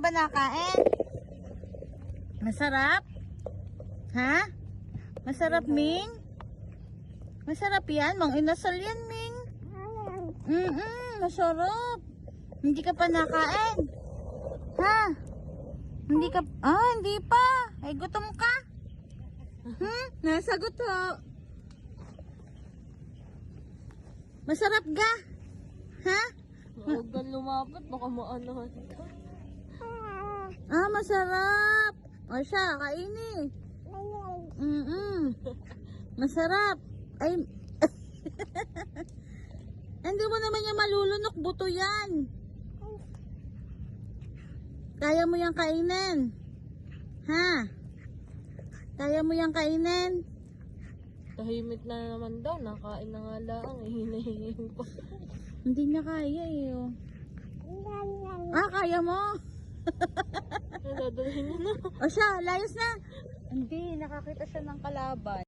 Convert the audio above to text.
pa nakain? Masarap? Ha? Masarap, Ming? Masarap yan? Mang inasal yan, Ming. Masarap. Hindi ka pa nakain? Ha? Hindi ka... hindi pa. Ay, gutom ka? Nasagot ho. Masarap ga? Ha? Huwag kang lumapit, baka maanahan ka. Masarap. O siya, kainin. Masarap. Ay, hindi mo naman yung malulunok, buto yan. Kaya mo yung kainin? Ha? Kaya mo yung kainin? Tahimik na naman daw, nakain na nga lang, hinahingi pa. Hindi niya kaya eh. Oh. Kaya mo? Dadalhin na. O siya, layos na. Hindi, nakakita siya ng kalaban.